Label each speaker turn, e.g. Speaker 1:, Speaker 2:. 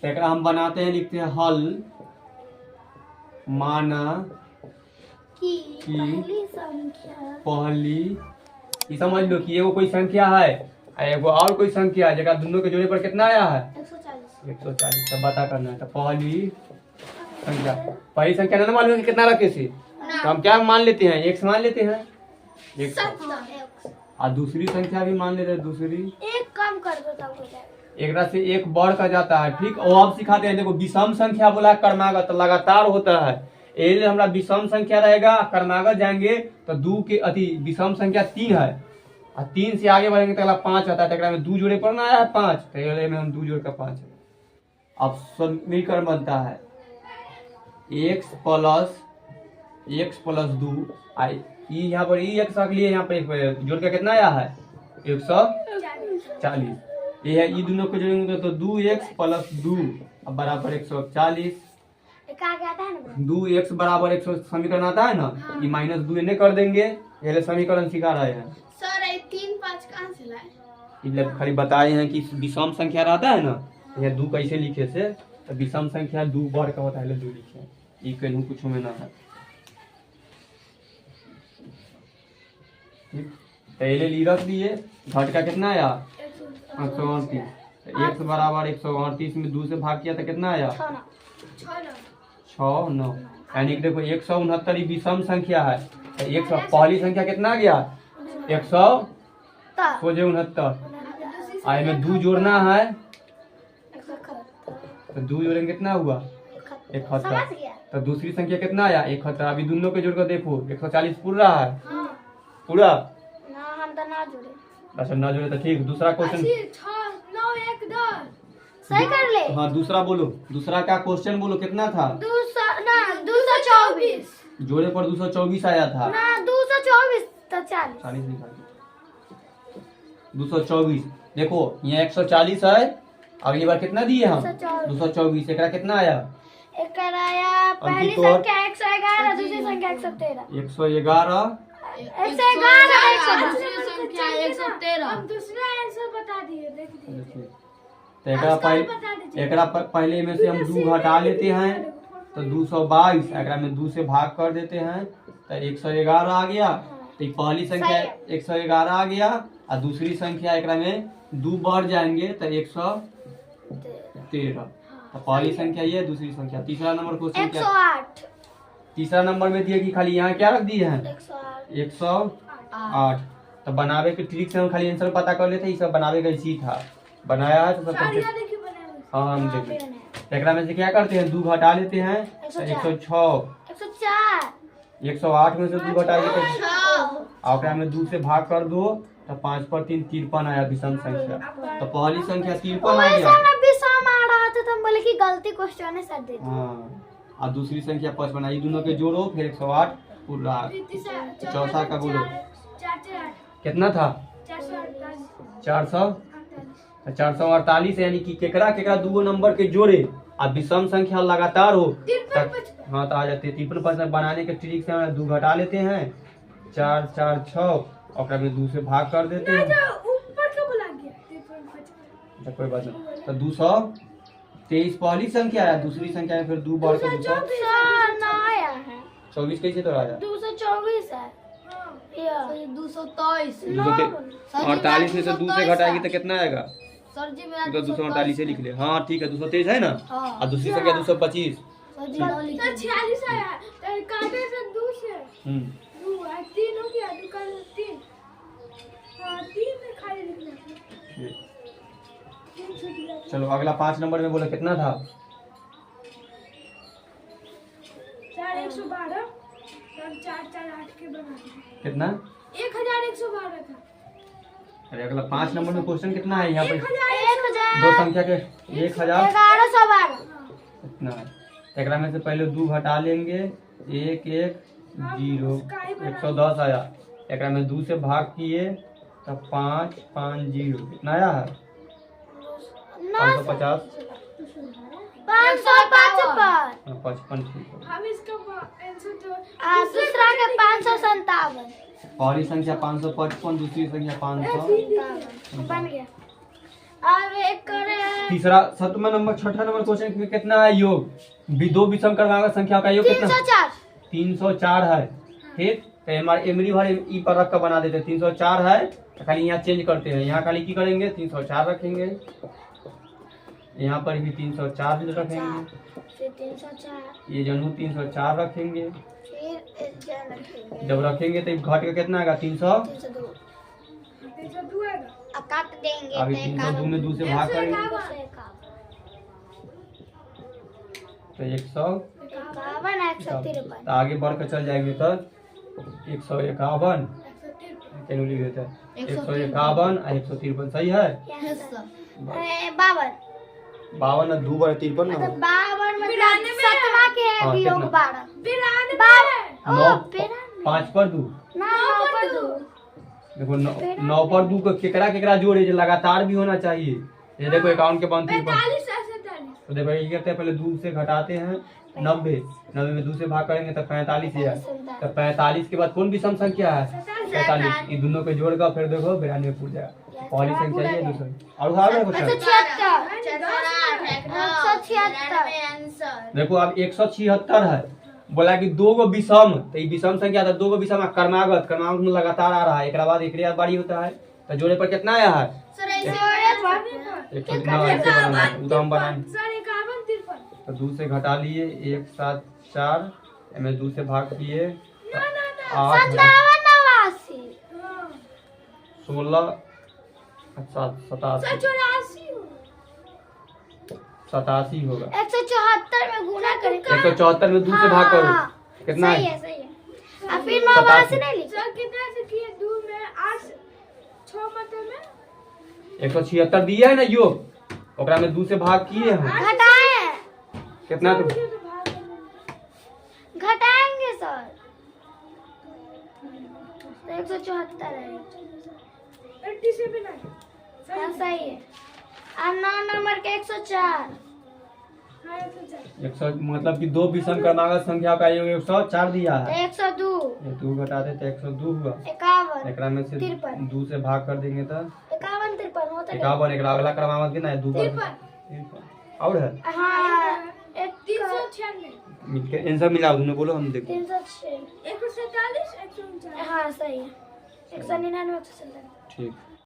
Speaker 1: तो एकरा हम बनाते हैं, लिखते हैं हल माना
Speaker 2: कि
Speaker 1: कि
Speaker 2: पहली संख्या
Speaker 1: ये समझ लो कि एगो कोई संख्या है और एगो और कोई संख्या है, जगह दोनों के जोड़े पर कितना आया है
Speaker 2: 140।
Speaker 1: 140। तब बता करना है। तो पहली संख्या ना मालूम है कि कितना रखे से, तो हम क्या मान लेते हैं, एक मान लेते हैं, एक और दूसरी संख्या भी मान लेते हैं, दूसरी
Speaker 2: एक कम कर दो तब हो जाएगा।
Speaker 1: एक से एक बढ़ कर जाता है। ठीक, और अब सिखाते हैं, देखो विषम संख्या बोला क्रमागत लगातार होता है, ये हमारा विषम संख्या रहेगा, क्रमागत जाएंगे तो दो के अति विषम संख्या 3 है और 3 से आगे बढ़ेंगे तो अगला 5 आता है, तो में 2 जोड़े पढ़ना आया है 5, तो अगले में हम 2 जोड़ कर 5 है। अब समीकरण बनता है x प्लस 2 यहाँ पर x रख लिए, यहाँ पर एक जोड़ के कितना आया है 140। ये है, ये दोनों को जोड़ेंगे तो 2x प्लस 2 अब बराबर 140।
Speaker 2: एक आगे आता है ना
Speaker 1: 2x बराबर 100 समीकरण आता है ना, ये माइनस 2 इन्हें कर देंगे, ये समीकरण सिखा रहे हैं
Speaker 2: सर। 3 5 कहाँ से लाए?
Speaker 1: मतलब खाली बताए हैं कि विषम संख्या रहता है ना, यह 2 कैसे लिखे से, तो विषम संख्या 2 बढ़ का होता है, 2 लिखे, ये कहूँ कुछ में ना है। ठीक, पहले ली रख दिए, घट का कितना आया 138, तो x बराबर 138 में 2 से भाग किया तो कितना आया 6 9, यानी कि देखो 169 विषम संख्या है, तो 100 पहली संख्या कितना आ गया 169, आई में 2 जोड़ना है, तो 2 जोड़ेंगे कितना हुआ 71, तो दूसरी संख्या कितना आया 71। अभी दोनों के जोड़ कर देखो 140 पूरा है, पूरा अच्छा ना जोड़े तो ठीक। दूसरा क्वेश्चन
Speaker 2: सही कर ले।
Speaker 1: हाँ दूसरा बोलो, दूसरा का क्वेश्चन बोलो कितना था
Speaker 2: 224
Speaker 1: जोड़े पर 224 आया था
Speaker 2: ना 224 तो 40
Speaker 1: 40 निकाल 224। देखो यहाँ 140 है और ये बार कितना दिए हम 224, एकरा कितना आया
Speaker 2: एक आया पहली संख्या 111, दूसरी संख्या 113,
Speaker 1: 111
Speaker 2: संख्या 113। अब दूसरा आंसर बता दिए, देख लीजिए।
Speaker 1: तो एकरा पहले में से हम 2 घटा लेते हैं तो 222, एकरा में 2 से भाग कर देते हैं तो 111 आ गया। तो पहली संख्या 111 आ गया और दूसरी संख्या एकरा में 2 बढ़ जाएंगे तो 113। तो पहली संख्या ये, दूसरी संख्या। तीसरा नंबर क्वेश्चन क्या
Speaker 2: 108।
Speaker 1: तीसरा नंबर में दिया कि खाली यहाँ क्या रख दिए हैं 108। तो बनावे के ट्रिक से हम खाली आंसर पता कर लेते, ये सब बनावे का इसी था, बनाया है तो सब हाँ हम देखिए एकरा में से क्या करते हैं 2 घटा लेते हैं तो 106, 108 में से 2 घटाइए तो आंकड़ा में 2 से भाग कर दो तो 5 पर 3 53 आया विषम संख्या। तो पहली संख्या 53 आ गया,
Speaker 2: विषम आ रहा था तो हम बोले कि गलती क्वेश्चन है सर दे दो।
Speaker 1: हाँ और दूसरी संख्या 55 आई, दोनों के जोड़ो फिर 108 पूरा। चौथा का बोलो कितना था 448, यानी कि केकरा केकरा 2 नंबर के जोड़े और विषम संख्या लगातार हो हाँ तो आ जाते 53% बनाने के ट्रिक से हम 2 घटा लेते हैं 4 4 6 और में 2 से भाग कर देते हैं। कोई बात नहीं। तो 223 पहली संख्या है, दूसरी संख्या में फिर 2 बढ़ के 24 कैसे तो आया
Speaker 2: 224 है 223
Speaker 1: 48 में से 2 से घटाएगी तो कितना आएगा
Speaker 2: सर जी
Speaker 1: तो 248 से लिख ले। हाँ ठीक है 223 है ना और दूसरी संख्या 225 चलो अगला 5 नंबर में बोला कितना था
Speaker 2: 112 के बना
Speaker 1: कितना
Speaker 2: 1112 था।
Speaker 1: अरे अगला 5 नंबर में क्वेश्चन कितना है यहाँ पे
Speaker 2: 1000
Speaker 1: दो संख्या के
Speaker 2: 1112
Speaker 1: इतना है। एकरा में से पहले 2 घटा लेंगे 1 1 0 110 आया, एकरा में 2 से भाग किए तो 5 5 0 कितना आया है 550 55 ठीक है।
Speaker 2: हम इसका आंसर दूसरा के 557
Speaker 1: पहली संख्या 555, दूसरी संख्या 500
Speaker 2: बन गया। और एक करे
Speaker 1: तीसरा 7वां नंबर 6ठा नंबर क्वेश्चन में कितना है योग? दो विषम क्रमांक संख्या का योग कितना?
Speaker 2: 304।
Speaker 1: 304 है। ठीक, तो हमारे एमरी भर ई पर रख कर बना देते। 304 है तो खाली यहाँ चेंज करते हैं। यहाँ खाली की करेंगे 304 रखेंगे, यहाँ पर भी 304 रखेंगे,
Speaker 2: फिर 304,
Speaker 1: ये जनू 304 रखेंगे।
Speaker 2: फिर इधर रखेंगे।
Speaker 1: जब रखेंगे तो घट का कितना आएगा? 300।
Speaker 2: 302 अब काट देंगे
Speaker 1: अभी
Speaker 2: तो
Speaker 1: 302 में 2 से भाग करेंगे
Speaker 2: 151,
Speaker 1: तो 100।
Speaker 2: 153।
Speaker 1: तो आगे बढ़ कर चल जाएंगे तो 151 कैसे लिख देते हैं? 151 और 153 सही है।
Speaker 2: 52
Speaker 1: 52 और 2 बार 53 ना।
Speaker 2: 52 मतलब 7वां के
Speaker 1: हाँ,
Speaker 2: वियोग
Speaker 1: कितना?
Speaker 2: 12
Speaker 1: 9
Speaker 2: 52
Speaker 1: 5 पर 2
Speaker 2: ना 9 पर 2
Speaker 1: देखो 9 पर 2 को केकरा केकरा जोड़े जो लगातार भी होना चाहिए। ये देखो अकाउंट के बंद तो देखो ये करते हैं, पहले 2 से घटाते हैं 90 में 2 से भाग करेंगे तो 45 है। तो 45 के बाद कौन विषम संख्या है? 47। इन दोनों को जोड़कर फिर देखो 92 पूछ जाएगा। पहली संख्या ये दूसरी और आगे क्वेश्चन
Speaker 2: 176
Speaker 1: देखो अब 176 है। बोला कि 2 गो विषम, तो ये विषम संख्या था। 2 गो विषम क्रमागत में लगातार आ रहा है। एक बाद एक बारी होता है तो जोड़े पर कितना आया है? 1 तो 2 से घटा लिए 174 में 2 से भाग किए 8 16 87 होगा।
Speaker 2: 174 में गुना करें
Speaker 1: 174 में 2 से भाग करो कितना
Speaker 2: सही
Speaker 1: है?
Speaker 2: है, सही है। अब फिर 89 नहीं लिखा।
Speaker 1: 176 दिया है ना योग, ओकरा में 2 से भाग किए हैं
Speaker 2: घटाए
Speaker 1: कितना? तो
Speaker 2: घटाएंगे सर। तो 174 है। हाँ, सही है। और 9 नंबर के 104
Speaker 1: 100 मतलब कि 2 विषम क्रमागत संख्या का योग 104 दिया है।
Speaker 2: 102
Speaker 1: ये 2 घटा दे तो 102 हुआ।
Speaker 2: 51
Speaker 1: एकरा में से
Speaker 2: 53
Speaker 1: 2 से भाग कर देंगे तो
Speaker 2: 51 53 होता है।
Speaker 1: 51। एकरा अगला क्रमांक कितना है? 2 बार और है।
Speaker 2: हाँ
Speaker 1: 396 आंसर मिला दोनों बोलो हम देखो।
Speaker 2: 306 147 149 हाँ सही है। 199 197
Speaker 1: ठीक।